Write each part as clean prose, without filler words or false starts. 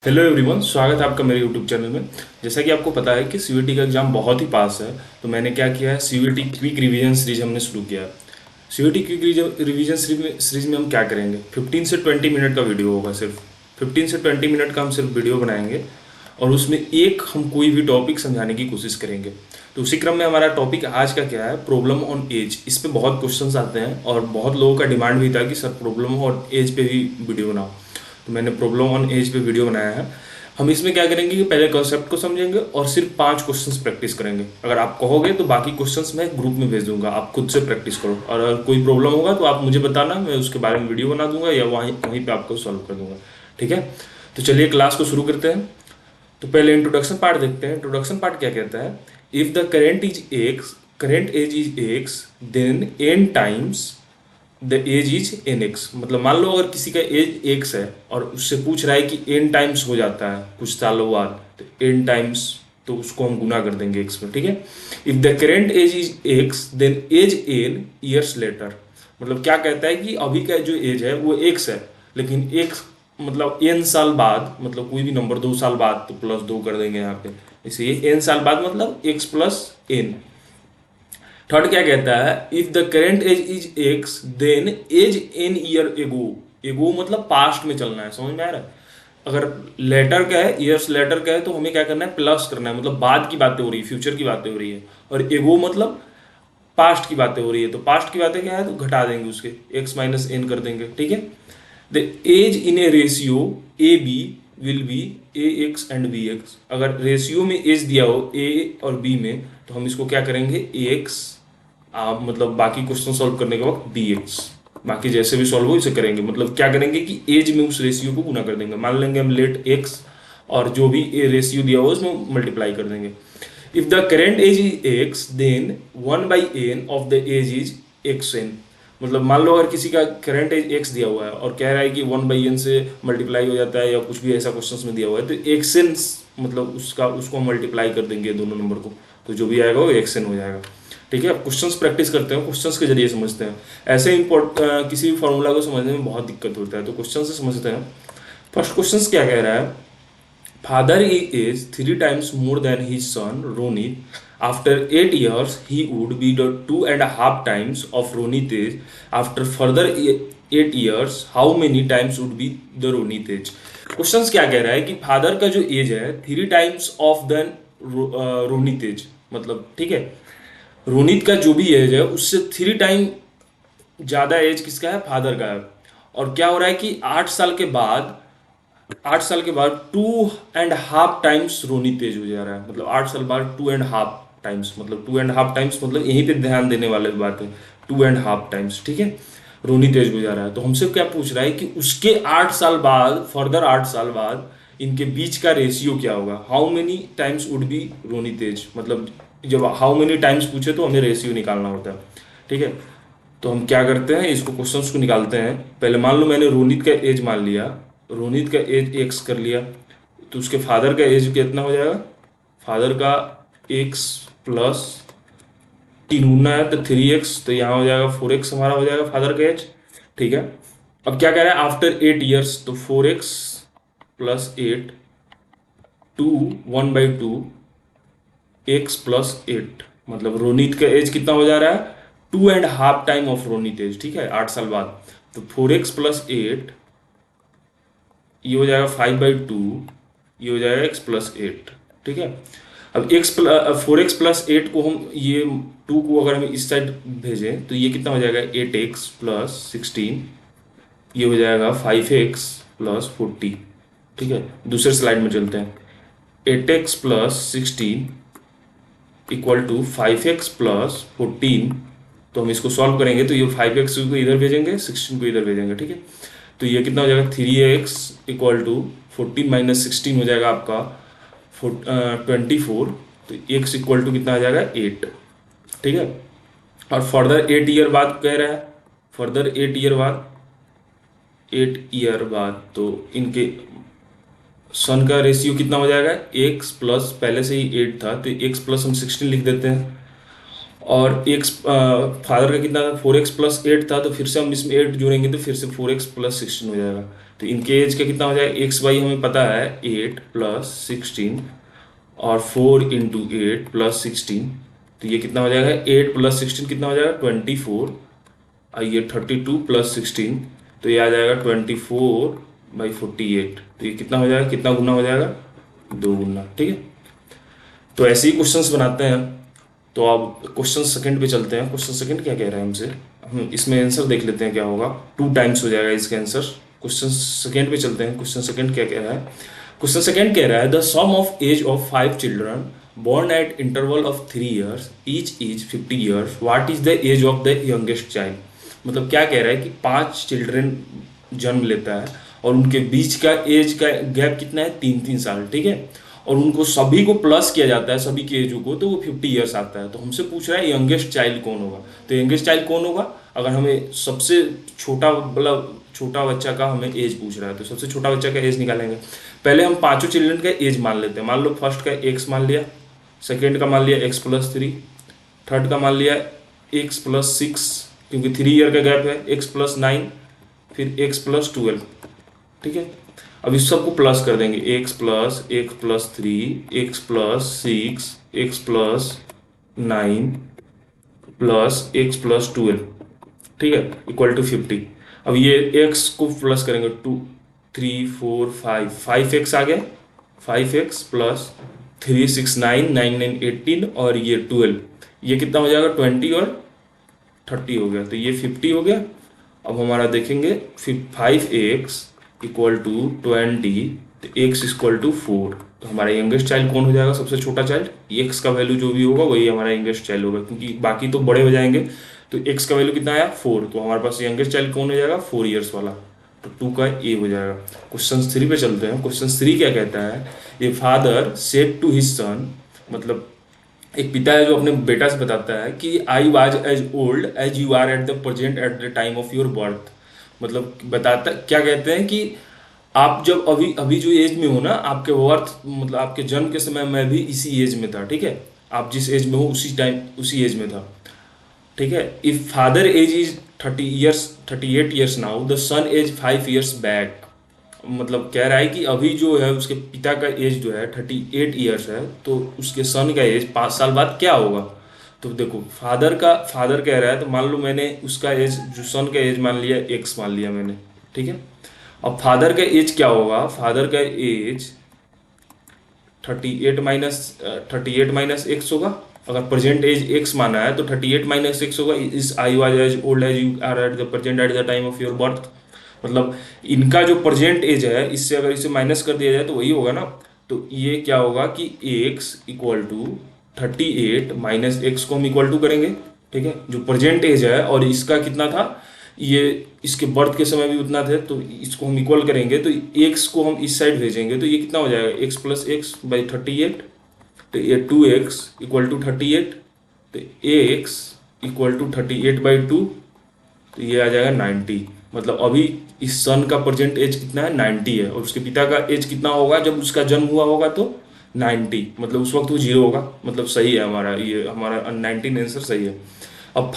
Hello everyone, स्वागत है आपका मेरे यूट्यूब चैनल में। जैसा कि आपको पता है कि सीयूईटी का एग्ज़ाम बहुत ही पास है, तो मैंने क्या किया है, सीयूईटी क्विक रिवीजन सीरीज हमने शुरू किया है। सीयूईटी क्विक रिवीजन सीरीज में हम क्या करेंगे, 15 से 20 मिनट का वीडियो होगा। सिर्फ 15 से 20 मिनट का हम सिर्फ वीडियो बनाएंगे और उसमें एक हम कोई भी टॉपिक समझाने की कोशिश करेंगे। तो उसी क्रम में हमारा टॉपिक आज का क्या है, प्रॉब्लम ऑन एज। इस पे बहुत क्वेश्चंस आते हैं और बहुत लोगों का डिमांड भी था कि सर प्रॉब्लम ऑन एज पे भी वीडियो बनाओ, तो मैंने प्रॉब्लम ऑन एज पे वीडियो बनाया है। हम इसमें क्या करेंगे कि पहले कॉन्सेप्ट को समझेंगे और सिर्फ 5 क्वेश्चंस प्रैक्टिस करेंगे। अगर आप कहोगे तो बाकी क्वेश्चंस मैं ग्रुप में भेज दूंगा, आप खुद से प्रैक्टिस करो, और अगर कोई प्रॉब्लम होगा तो आप मुझे बताना, मैं उसके बारे में वीडियो बना दूंगा या वहीं वहीं पे आपको सॉल्व कर दूंगा। ठीक है, तो चलिए क्लास को शुरू करते हैं। तो पहले इंट्रोडक्शन पार्ट देखते हैं। इंट्रोडक्शन पार्ट क्या कहता है, if the current age is x, then n times the age is n x. मतलब मान लो अगर किसी का एज एक्स है और उससे पूछ रहा है कि एन टाइम्स हो जाता है कुछ सालों बाद, तो एन टाइम्स, तो उसको हम गुना कर देंगे एक्स में। ठीक है, if the current age is x then age n years later. मतलब क्या कहता है कि अभी का जो एज है वो एक्स है, लेकिन एक्स मतलब एन साल बाद, मतलब कोई भी नंबर 2 साल बाद, तो प्लस 2 कर देंगे यहाँ पे, इसलिए एन साल बाद मतलब एक्स प्लस एन। थर्ड क्या कहता है, if the current age is x then age n year ago. Ago मतलब पास्ट में चलना है, समझ में आ रहा है। अगर लेटर का है, ईयर्स लेटर का है, तो हमें क्या करना है, प्लस करना है, मतलब बाद की बातें हो रही है, फ्यूचर की बातें हो रही है। और एगो मतलब पास्ट की बातें हो रही है, तो पास्ट की बातें क्या है, तो घटा देंगे उसके, एक्स माइनस एन कर देंगे। ठीक है, the age in a ratio a b will be a x and b x. अगर रेशियो में एज दिया हो ए और बी में, तो हम इसको क्या करेंगे, ए एक्स, आप मतलब बाकी क्वेश्चन सॉल्व करने के वक्त बी एक्स, बाकी जैसे भी सॉल्व हो इसे करेंगे। मतलब क्या करेंगे कि एज में उस रेशियो को गुना कर देंगे। मान लेंगे हम लेट एक्स, और जो भी रेशियो दिया हो उसमें मल्टीप्लाई कर देंगे। If the current age is x then 1/n of the age is x n. मतलब मान लो अगर किसी का करंट एज एक्स दिया हुआ है और कह रहा है कि 1/n से मल्टीप्लाई हो जाता है या कुछ भी ऐसा क्वेश्चन में दिया हुआ है, तो एक्स एन मतलब उसको मल्टीप्लाई कर देंगे दोनों नंबर को, तो जो भी आएगा वो एक्स एन हो जाएगा। ठीक है, क्वेश्चंस प्रैक्टिस करते हैं, क्वेश्चंस के जरिए समझते हैं। ऐसे किसी भी फॉर्मूला को समझने में बहुत दिक्कत होता है, तो क्वेश्चन से समझते हैं। फर्स्ट क्वेश्चन क्या कह रहा है, father is 3 times more than his son Ronit. After 8 years, he would be the 2.5 times of Ronit age. After further 8 years, how many times would be the Ronit age? Question क्या कह रहा है कि father का जो as है 3 times of then Ronit age. मतलब ठीक है, रोनित का जो भी एज है उससे 3 टाइम ज़्यादा एज किसका है, फादर का है। और क्या हो रहा है कि 8 साल के बाद 2.5 टाइम्स रोनी तेज हो जा रहा है। मतलब 8 साल बाद 2.5 टाइम्स, मतलब 2.5 टाइम्स, मतलब यहीं पे ध्यान देने वाले बात है, 2.5 टाइम्स। ठीक है, रोनी तेज हो जा रहा है। तो हमसे क्या पूछ रहा है कि उसके 8 साल बाद, फर्दर 8 साल बाद इनके बीच का रेशियो क्या होगा, how many times would be Roni तेज। मतलब जब हाउ मेनी टाइम्स पूछे तो हमें रेशियो निकालना होता है। ठीक है, तो हम क्या करते हैं, इसको क्वेश्चंस को निकालते हैं। पहले मान लो मैंने रोनित का एज मान लिया, रोनित का एज एक्स कर लिया, तो उसके फादर का एज कितना हो जाएगा, फादर का एक्स प्लस 3 गुना है तो 3x, तो यहाँ हो जाएगा 4x, हमारा हो जाएगा फादर का एज। ठीक है, अब क्या कह रहा है, आफ्टर 8 years, तो 4x plus 8 to 1/2 x plus 8। मतलब रोनित का एज कितना हो जा रहा है, 2.5 टाइम ऑफ रोनित एज। ठीक है, 8 साल बाद, तो 4x प्लस 8, ये हो जाएगा 5/2, ये हो जाएगा x प्लस 8। ठीक है, अब 4x प्लस 8 को हम ये 2 को अगर हम इस साइड भेजें तो ये कितना हो जाएगा, 8x प्लस 16, ये हो जाएगा 5x प्लस 40। ठीक है, दूसरे स्लाइड में चलते हैं। 8x plus 16 equal to 5x plus 14। तो हम इसको सॉल्व करेंगे तो ये 5x को इधर भेजेंगे, 16 को इधर भेजेंगे। ठीक है, तो ये कितना हो जाएगा, 3x इक्वल टू 14 माइनस 16 हो जाएगा आपका 24। तो x इक्वल टू कितना आ जाएगा, 8। ठीक है, और फर्दर 8 ईयर बाद कह रहा है, फर्दर 8 ईयर बाद तो इनके सन का रेशियो कितना हो जाएगा, x प्लस, पहले से ही 8 था तो x प्लस हम 16 लिख देते हैं। और एक्स फादर का कितना था, 4x+8 था, तो फिर से हम इसमें 8 जोड़ेंगे तो फिर से 4x+16 हो जाएगा। तो इनके एज का कितना हो जाएगा, एक्स वाई हमें पता है 8+16 और 4 × 8+16, तो ये कितना हो जाएगा, 8+16 कितना हो जाएगा 24, और ये 32+16, तो ये आ जाएगा 24/48। तो ये कितना हो जाएगा, कितना गुना हो जाएगा, 2 गुना। ठीक है, तो ऐसे ही क्वेश्चंस बनाते हैं। तो अब क्वेश्चन सेकंड पे चलते हैं। क्वेश्चन सेकंड क्या कह रहा है हमसे, हम इसमें आंसर देख लेते हैं क्या होगा, 2 टाइम्स हो जाएगा इसका आंसर। क्वेश्चन सेकंड पे चलते हैं। क्वेश्चन सेकंड क्या कह रहा है, क्वेश्चन सेकंड कह रहा है the sum of age of 5 children born at interval of 3 years each is 50 years, what is the age of the youngest child। मतलब क्या कह रहा है कि 5 चिल्ड्रन जन्म लेता है और उनके बीच का एज का गैप कितना है, 3-3 साल। ठीक है, और उनको सभी को प्लस किया जाता है, सभी के एजों को, तो वो 50 ईयर्स आता है। तो हमसे पूछ रहा है यंगेस्ट चाइल्ड कौन होगा। तो यंगेस्ट चाइल्ड कौन होगा, अगर हमें सबसे छोटा मतलब छोटा बच्चा का हमें एज पूछ रहा है तो सबसे छोटा बच्चा का एज निकालेंगे। पहले हम पांचों चिल्ड्रन का एज मान लेते हैं। मान लो फर्स्ट का एक्स मान लिया, सेकेंड का मान लिया x+3, थर्ड का मान लिया x+6 क्योंकि 3 ईयर का गैप है, x+9, फिर x+12। ठीक है, अब इस सबको प्लस कर देंगे, x+3, x+6, x+9 plus x+12। ठीक है, इक्वल टू 50। अब ये x को प्लस करेंगे, 2 3 4 5, 5x आ गया, 5x प्लस 3 6 9 9 9 18 और ये 12, ये कितना हो जाएगा 20 और 30 हो गया, तो ये 50 हो गया। अब हमारा देखेंगे फिर 5x इक्वल टू 20, तो x इक्वल टू 4। तो हमारा यंगेस्ट चाइल्ड कौन हो जाएगा, सबसे छोटा चाइल्ड। x का वैल्यू जो भी होगा वही हमारा यंगेस्ट चाइल्ड होगा, क्योंकि बाकी तो बड़े हो जाएंगे। तो x का वैल्यू कितना आया 4, तो हमारे पास यंगेस्ट चाइल्ड कौन हो जाएगा 4 ईयर्स वाला, तो 2 का ए हो जाएगा। क्वेश्चन 3 पे चलते हैं। क्वेश्चन 3 क्या कहता है, a father said to his son, मतलब एक पिता है जो अपने बेटा से बताता है कि I was as old as you are at the present at the time of your birth. मतलब बताता क्या कहते हैं कि आप जब अभी अभी जो एज में हो ना, आपके बर्थ मतलब आपके जन्म के समय मैं भी इसी एज में था। ठीक है, आप जिस एज में हो उसी टाइम उसी एज में था। ठीक है, if father age is 38 years now, the son age 5 years back. मतलब कह रहा है कि अभी जो है उसके पिता का एज जो है 38 ईयर्स है, तो उसके सन का एज 5 साल बाद क्या होगा। तो देखो फादर कह रहा है, तो मान लो मैंने उसका एज जो सन का एज मान लिया, एक्स मान लिया मैंने। ठीक है, अब फादर का एज क्या होगा, फादर का एज 38 माइनस एक्स होगा। अगर प्रेजेंट एज एक्स माना है तो 38 - x होगा। इस I was as old as you are at the present at the time of your birth. मतलब इनका जो प्रेजेंट एज है, इससे अगर इसे माइनस कर दिया जाए तो वही होगा ना। तो ये क्या होगा कि x equal to 38 minus x को हम इक्वल टू करेंगे। ठीक है, जो प्रेजेंट एज है और इसका कितना था, ये इसके बर्थ के समय भी उतना थे, तो इसको हम इक्वल करेंगे तो x को हम इस साइड भेजेंगे तो ये कितना हो जाएगा, x+x/38। तो ये 2x इक्वल टू 38, तो ax इक्वल टू 38/2, तो ये आ जाएगा 90। मतलब अभी इस सन का प्रेजेंट एज कितना है 90 है, और उसके पिता का एज कितना होगा जब उसका जन्म हुआ होगा, तो 90। मतलब उस वक्त वो 0 होगा। मतलब सही है हमारा, ये हमारा 19 आंसर सही है। अब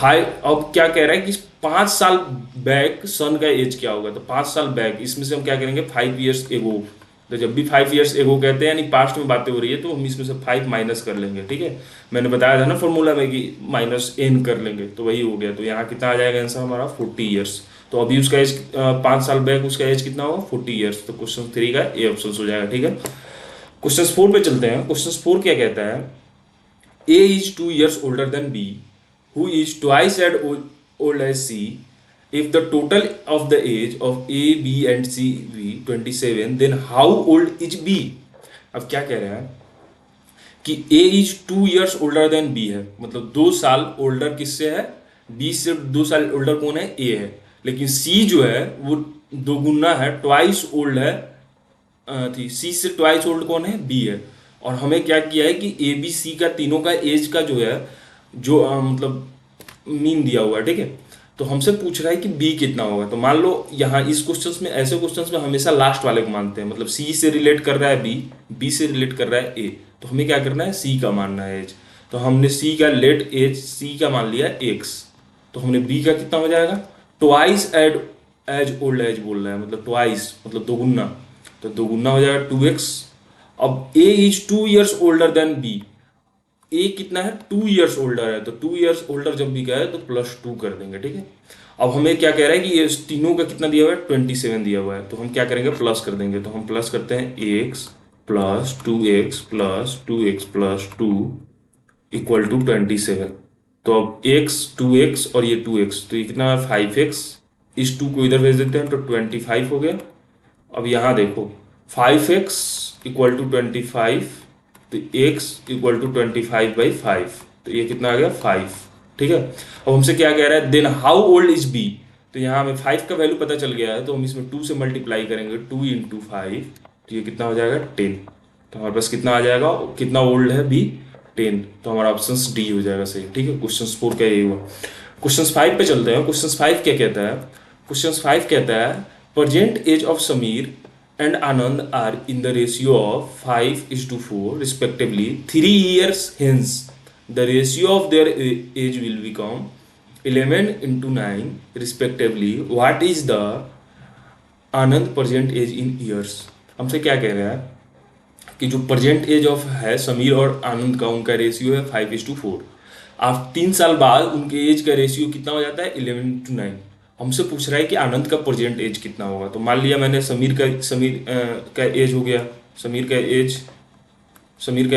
क्या कह रहा है कि 5 साल बैक सन का एज क्या होगा, तो 5 साल बैक इसमें से हम क्या करेंगे 5 ईयर्स एगो। तो जब भी 5 ईयर्स एगो कहते हैं यानी पास्ट में बातें हो रही है, तो हम इसमें से 5 माइनस कर लेंगे। ठीक है, मैंने बताया था ना फॉर्मूला में कि -n कर लेंगे, तो वही हो गया। तो यहाँ कितना आ जाएगा आंसर हमारा 40 ईयर्स। तो अभी उसका एज 5 साल बैक उसका एज कितना होगा 40 ईयर्स। तो क्वेश्चन 3 का ए ऑप्शन हो जाएगा। ठीक है, क्वेश्चन 4 पे चलते हैं। क्वेश्चन 4 क्या कहता है, A is 2 years older than B who is twice as old as C. If the total of the age of A, B and C be 27, then how old is B? अब क्या कह रहा है कि A is 2 years older than B है, मतलब 2 साल older किससे है, B से 2 साल ओल्डर कौन है, A है। लेकिन C जो है वो 2 गुना है, ट्वाइस ओल्ड है थी। C से ट्वाइस ओल्ड कौन है, B है। और हमें क्या किया है कि A B C का तीनों का एज का जो है जो मतलब मीन दिया हुआ है। ठीक है, तो हमसे पूछ रहा है कि बी कितना होगा। तो मान लो यहाँ इस क्वेश्चंस में, ऐसे क्वेश्चंस में हमेशा लास्ट वाले को मानते हैं। मतलब सी से रिलेट कर रहा है बी, बी से रिलेट कर रहा है ए, तो हमें क्या करना है सी का मानना है एज। तो हमने सी का लेट एज सी का मान लिया एक्स, तो हमने बी का कितना हो जाएगा, ट्वाइस एड एज ओल्ड एज बोल रहा है, मतलब ट्वाइस मतलब दोगुना, तो दोगुना हो जाएगा 2x। अब A is 2 years older than B, A कितना है 2 years ओल्डर है, तो 2 years ओल्डर जब भी गया है तो +2 कर देंगे, ठीक है। अब हमें क्या कह रहा है कि ये तीनों का कितना दिया हुआ है, 27 दिया हुआ है, तो हम क्या करेंगे प्लस कर देंगे, तो हम प्लस करते हैं x plus 2x+2x+2 equal to 27। तो अब x 2x और ये 2x, तो ये कितना है 5x, इस 2 को इधर भेज देते हैं तो 25 हो गया। अब यहाँ देखो 5x इक्वल टू 25, तो x इक्वल टू 25/5, तो ये कितना आ गया 5, ठीक है। अब हमसे क्या कह रहा है, then how old is b, तो यहाँ हमें 5 का वैल्यू पता चल गया है, तो हम इसमें 2 से मल्टीप्लाई करेंगे, 2 × 5, तो ये कितना हो जाएगा 10। तो हमारे पास कितना आ जाएगा, कितना ओल्ड है बी 10, तो हमारा ऑप्शन डी हो जाएगा सही, ठीक है। क्वेश्चन 4 का यही हुआ। क्वेश्चन 5 पे चलते हैं। क्वेश्चन 5 क्या कहता है, क्वेश्चन 5 कहता है present age of Sameer and Anand are in the ratio of 5:4 respectively 3 years hence the ratio of their age will become 11:9 respectively what is the Anand present age in years। हमसे क्या कह रहा है कि जो प्रेजेंट एज ऑफ है समीर और आनंद का, उनका रेशियो है 5:4। आप 3 साल बाद उनके एज का रेशियो कितना हो जाता है 11:9। हमसे पूछ रहा है कि आनंद का प्रेजेंट एज कितना होगा, तो मान लिया मैंने समीर का एज हो गया, समीर का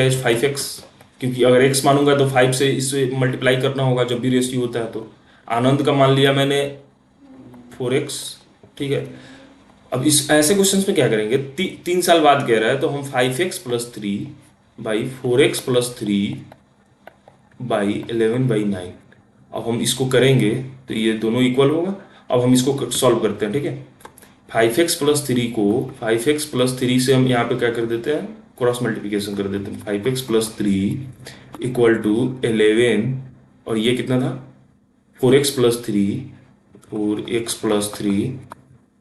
एज 5x, क्योंकि अगर x मानूंगा तो 5 से इससे मल्टीप्लाई करना होगा जब भी रेशियो होता है। तो आनंद का मान लिया मैंने 4x, ठीक है। अब इस ऐसे क्वेश्चंस में क्या करेंगे, 3 साल बाद कह रहा है, तो हम 5x+3/4x+3/11/9, अब हम इसको करेंगे तो ये दोनों इक्वल होगा। अब हम इसको सॉल्व करते हैं, ठीक है। 5x+3 से हम यहाँ पे क्या कर देते हैं, क्रॉस मल्टीप्लिकेशन कर देते हैं। 5x+3 इक्वल टू 11, और ये कितना था 4x+3,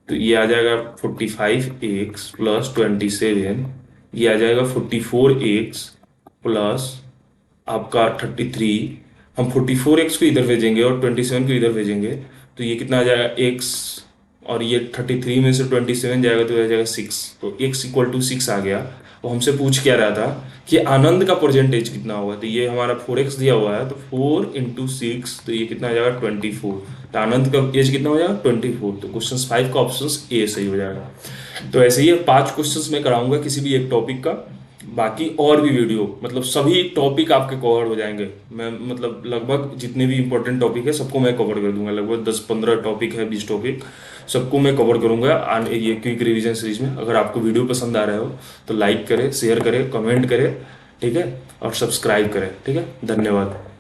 तो ये आ जाएगा 45x+27, ये आ जाएगा 44x प्लस आपका 33। हम 44x को इधर भेजेंगे और 27 को इधर भेजेंगे, तो ये कितना आ जाएगा x, और ये 33 में से 27 जाएगा तो आ जाएगा 6, तो x इक्वल टू 6 आ गया। और हमसे पूछ क्या रहा था कि आनंद का परसेंटेज कितना होगा, तो ये हमारा 4x दिया हुआ है, तो 4 × 6, तो ये कितना आ जाएगा 24, तो आनंद का एज कितना हो जाएगा 24। तो क्वेश्चन 5 का ऑप्शन ए सही हो जाएगा। तो ऐसे ही 5 क्वेश्चंस मैं कराऊंगा किसी भी एक टॉपिक का, बाकी और भी वीडियो, मतलब सभी टॉपिक आपके कवर हो जाएंगे। मैं मतलब लगभग जितने भी इंपॉर्टेंट टॉपिक है सबको मैं कवर कर दूंगा, लगभग 10-15 टॉपिक है, 20 टॉपिक, सबको मैं कवर करूंगा ये क्विक रिवीजन सीरीज में। अगर आपको वीडियो पसंद आ रहा हो तो लाइक करें, शेयर करें, कमेंट करें, ठीक है, और सब्सक्राइब करें, ठीक है। धन्यवाद।